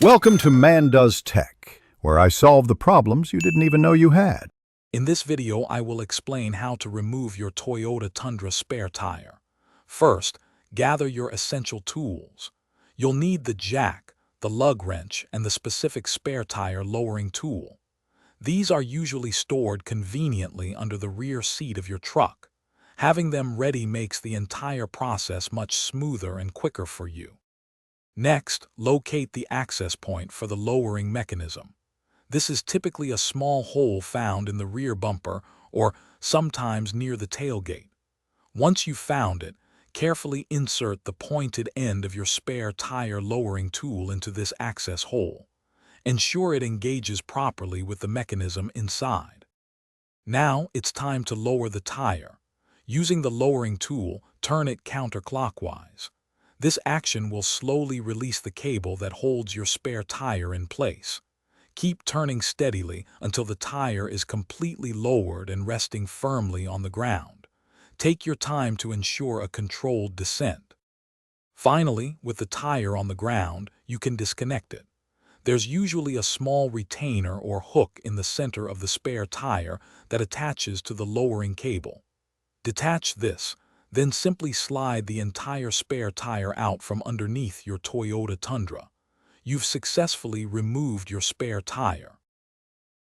Welcome to Man Does Tech, where I solve the problems you didn't even know you had. In this video, I will explain how to remove your Toyota Tundra spare tire. First, gather your essential tools. You'll need the jack, the lug wrench, and the specific spare tire lowering tool. These are usually stored conveniently under the rear seat of your truck. Having them ready makes the entire process much smoother and quicker for you. Next, locate the access point for the lowering mechanism. This is typically a small hole found in the rear bumper or sometimes near the tailgate. Once you've found it, carefully insert the pointed end of your spare tire lowering tool into this access hole. Ensure it engages properly with the mechanism inside. Now it's time to lower the tire. Using the lowering tool, turn it counterclockwise. This action will slowly release the cable that holds your spare tire in place. Keep turning steadily until the tire is completely lowered and resting firmly on the ground. Take your time to ensure a controlled descent. Finally, with the tire on the ground, you can disconnect it. There's usually a small retainer or hook in the center of the spare tire that attaches to the lowering cable. Detach this, then simply slide the entire spare tire out from underneath your Toyota Tundra. You've successfully removed your spare tire.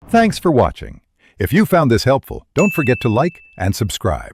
Thanks for watching. If you found this helpful, don't forget to like and subscribe.